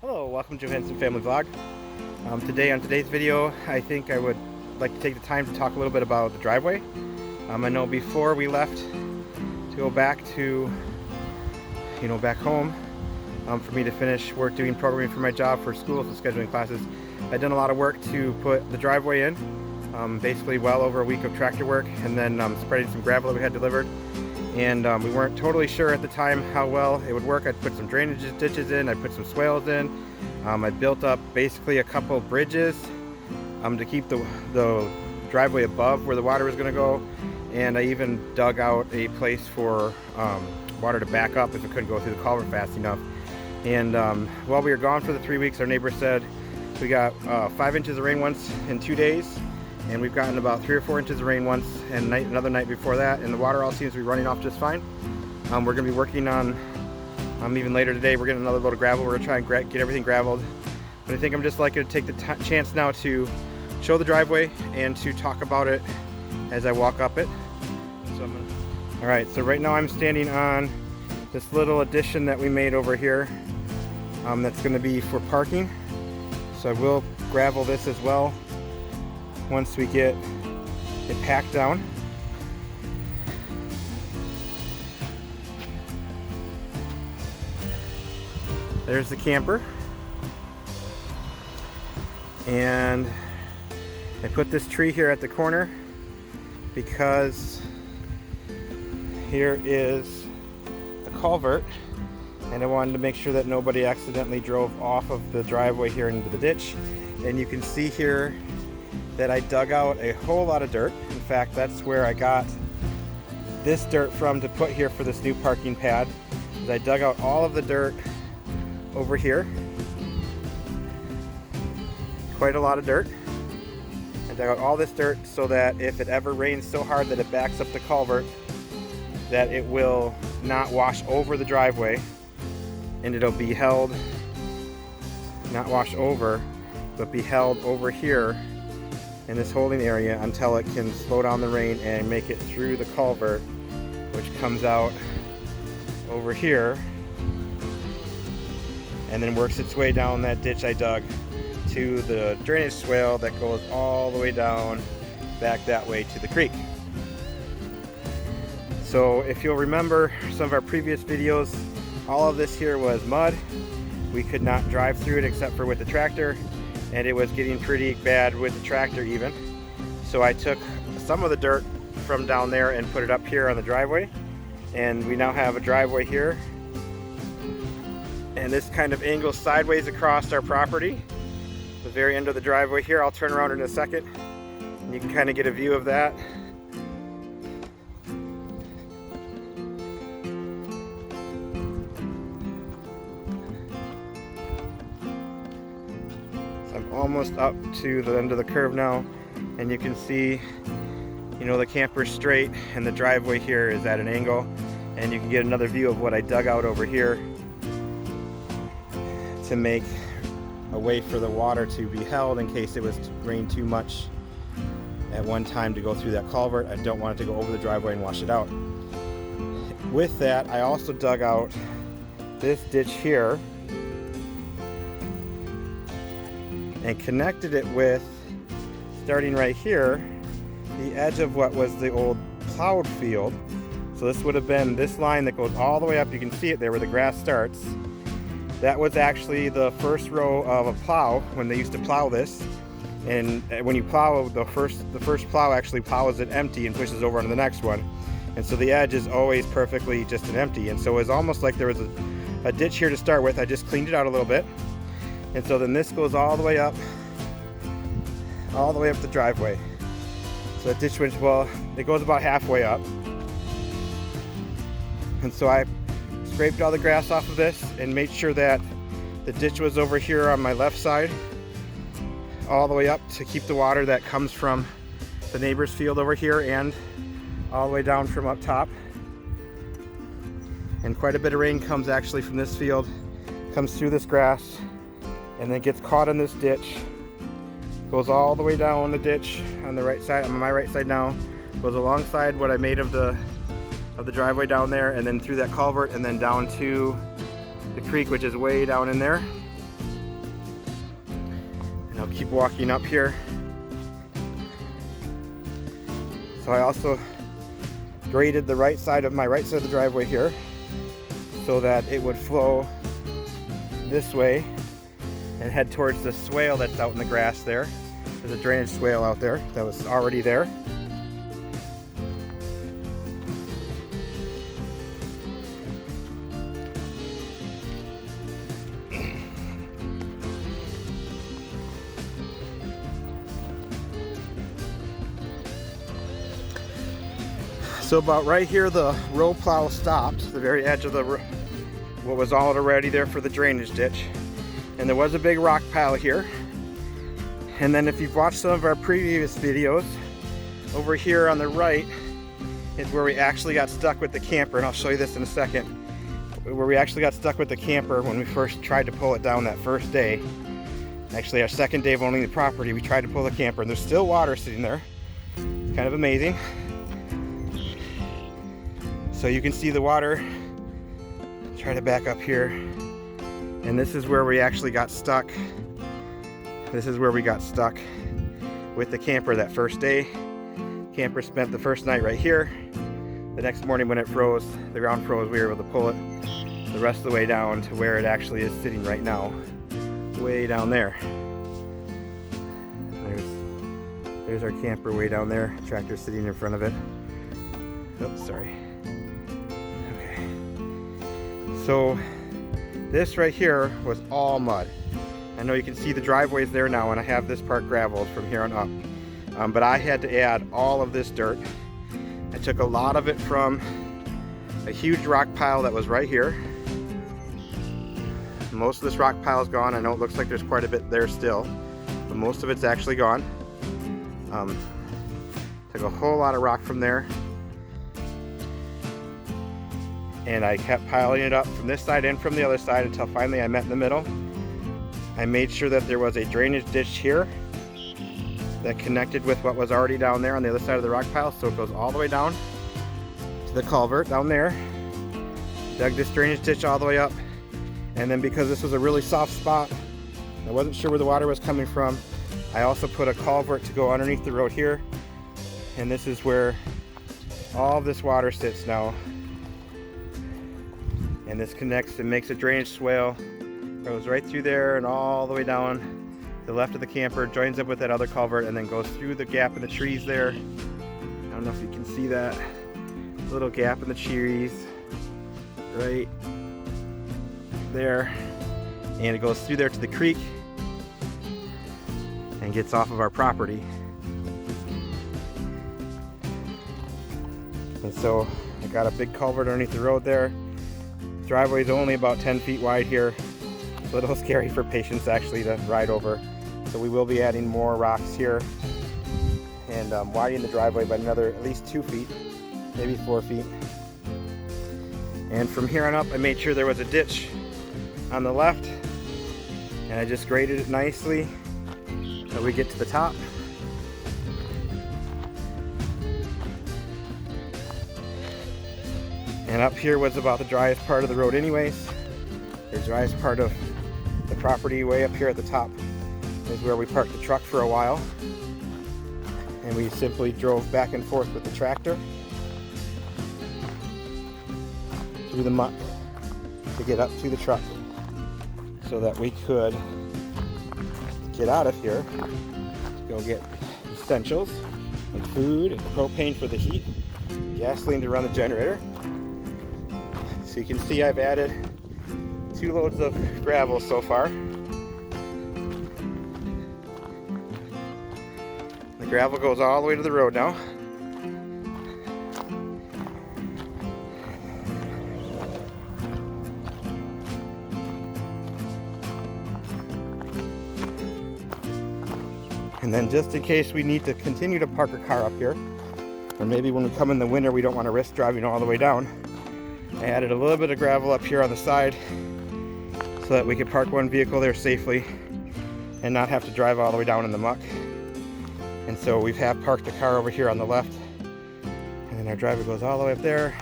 Hello, welcome to Johansson Family Vlog. Today on today's video, I think I would like to take the time to talk a little bit about the driveway. I know before we left to go back to, back home, for me to finish work doing programming for my job for school, so scheduling classes, I'd done a lot of work to put the driveway in, basically well over a week of tractor work, and then spreading some gravel that we had delivered. And we weren't totally sure at the time how well it would work. I'd put some drainage ditches in, I'd put some swales in. I built up basically a couple bridges to keep the driveway above where the water was going to go. And I even dug out a place for water to back up if it couldn't go through the culvert fast enough. And while we were gone for the 3 weeks, our neighbor said we got 5 inches of rain once in 2 days. And we've gotten about 3 or 4 inches of rain once, and another night before that, and the water all seems to be running off just fine. We're going to be working on, even later today, we're getting another load of gravel. We're going to try and get everything graveled. But I think I'm just like going to take the chance now to show the driveway and to talk about it as I walk up it. So Alright, so right now I'm standing on this little addition that we made over here that's going to be for parking. So I will gravel this as well once we get it packed down. There's the camper. And I put this tree here at the corner because here is the culvert, and I wanted to make sure that nobody accidentally drove off of the driveway here into the ditch. And you can see here that I dug out a whole lot of dirt. In fact, that's where I got this dirt from to put here for this new parking pad. I dug out all of the dirt over here. Quite a lot of dirt. I dug out all this dirt so that if it ever rains so hard that it backs up the culvert, that it will not wash over the driveway, and it'll be held, not wash over, but be held over here in this holding area until it can slow down the rain and make it through the culvert, which comes out over here and then works its way down that ditch I dug to the drainage swale that goes all the way down back that way to the creek. So if you'll remember some of our previous videos, all of this here was mud. We could not drive through it except for with the tractor, and it was getting pretty bad with the tractor even. So I took some of the dirt from down there and put it up here on the driveway, and we now have a driveway here, and this kind of angles sideways across our property. The very end of the driveway here, I'll turn around in a second and you can kind of get a view of that. I'm almost up to the end of the curve now, and you can see, the camper's straight and the driveway here is at an angle, and you can get another view of what I dug out over here to make a way for the water to be held in case it was to rain too much at one time to go through that culvert. I don't want it to go over the driveway and wash it out. With that, I also dug out this ditch here and connected it with, starting right here, the edge of what was the old plowed field. So this would have been this line that goes all the way up. You can see it there where the grass starts. That was actually the first row of a plow when they used to plow this. And when you plow, the first plow actually plows it empty and pushes over onto the next one. And so the edge is always perfectly just an empty. And so it was almost like there was a ditch here to start with. I just cleaned it out a little bit. And so then this goes all the way up the driveway. So that ditch, it goes about halfway up. And so I scraped all the grass off of this and made sure that the ditch was over here on my left side, all the way up to keep the water that comes from the neighbor's field over here and all the way down from up top. And quite a bit of rain comes actually from this field, comes through this grass, and then gets caught in this ditch, goes all the way down the ditch on the right side, on my right side now, goes alongside what I made of the driveway down there, and then through that culvert, and then down to the creek, which is way down in there. And I'll keep walking up here. So I also graded the right side of the driveway here so that it would flow this way and head towards the swale that's out in the grass there. There's a drainage swale out there that was already there. So about right here, the row plow stopped, the very edge of what was already there for the drainage ditch. And there was a big rock pile here. And then if you've watched some of our previous videos, over here on the right is where we actually got stuck with the camper, and I'll show you this in a second. Where we actually got stuck with the camper when we first tried to pull it down that first day. Actually, our second day of owning the property, we tried to pull the camper, and there's still water sitting there. Kind of amazing. So you can see the water. Try to back up here. And this is where we actually got stuck. This is where we got stuck with the camper that first day. Camper spent the first night right here. The next morning when it froze, the ground froze, we were able to pull it the rest of the way down to where it actually is sitting right now. Way down there. There's our camper way down there. Tractor sitting in front of it. Oops, sorry. So this right here was all mud. I know you can see the driveways there now, and I have this part graveled from here on up. But I had to add all of this dirt. I took a lot of it from a huge rock pile that was right here. Most of this rock pile is gone. I know it looks like there's quite a bit there still, but most of it's actually gone. Took a whole lot of rock from there. And I kept piling it up from this side and from the other side until finally I met in the middle. I made sure that there was a drainage ditch here that connected with what was already down there on the other side of the rock pile, so it goes all the way down to the culvert down there. Dug this drainage ditch all the way up, and then because this was a really soft spot, I wasn't sure where the water was coming from, I also put a culvert to go underneath the road here, and this is where all of this water sits now. And this connects and makes a drainage swale. Goes right through there and all the way down the left of the camper, joins up with that other culvert, and then goes through the gap in the trees there. I don't know if you can see that little gap in the trees right there. And it goes through there to the creek and gets off of our property. And so I got a big culvert underneath the road there. Driveway is only about 10 feet wide here. It's a little scary for patients actually to ride over. So we will be adding more rocks here and widening the driveway by another at least 2 feet, maybe 4 feet. And from here on up, I made sure there was a ditch on the left, and I just graded it nicely so we get to the top. And up here was about the driest part of the road anyways. The driest part of the property way up here at the top is where we parked the truck for a while. And we simply drove back and forth with the tractor through the muck to get up to the truck so that we could get out of here to go get essentials like food and propane for the heat, gasoline to run the generator. So you can see I've added 2 loads of gravel so far. The gravel goes all the way to the road now. And then just in case we need to continue to park a car up here, or maybe when we come in the winter we don't want to risk driving all the way down, I added a little bit of gravel up here on the side so that we could park one vehicle there safely and not have to drive all the way down in the muck. And so we have parked the car over here on the left, and then our driveway goes all the way up there,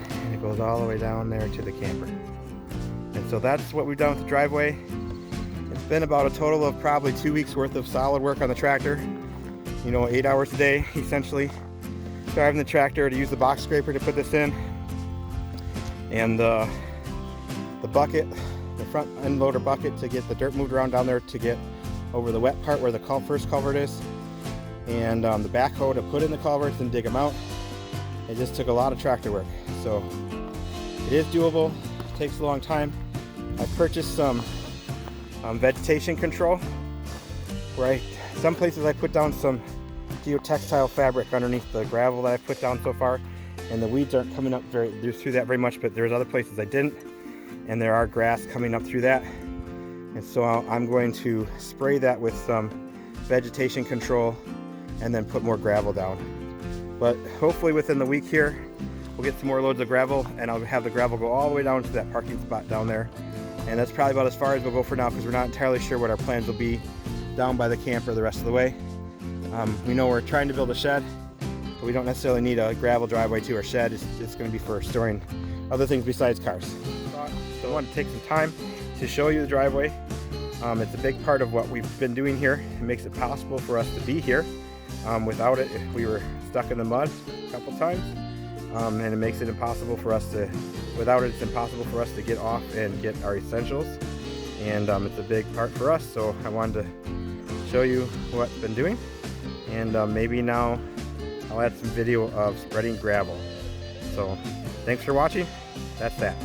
and it goes all the way down there to the camper. And so that's what we've done with the driveway. Been about a total of probably 2 weeks worth of solid work on the tractor. You know, 8 hours a day, essentially. Driving the tractor to use the box scraper to put this in. And the bucket, the front end loader bucket to get the dirt moved around down there to get over the wet part where the first culvert is. And the backhoe to put in the culverts and dig them out. It just took a lot of tractor work. So it is doable, it takes a long time. I purchased some vegetation control, where some places I put down some geotextile fabric underneath the gravel that I've put down so far, and the weeds aren't coming up through that very much, but there's other places I didn't, and there are grass coming up through that. And so I'm going to spray that with some vegetation control and then put more gravel down. But hopefully within the week here, we'll get some more loads of gravel, and I'll have the gravel go all the way down to that parking spot down there. And that's probably about as far as we'll go for now, because we're not entirely sure what our plans will be down by the camper the rest of the way. We know we're trying to build a shed, but we don't necessarily need a gravel driveway to our shed. It's going to be for storing other things besides cars. So I want to take some time to show you the driveway. It's a big part of what we've been doing here. It makes it possible for us to be here. Without it, we were stuck in the mud a couple times, and it makes it impossible for us to, without it, it's impossible for us to get off and get our essentials. And it's a big part for us, so I wanted to show you what I've been doing. And maybe now I'll add some video of spreading gravel. So thanks for watching. That's that.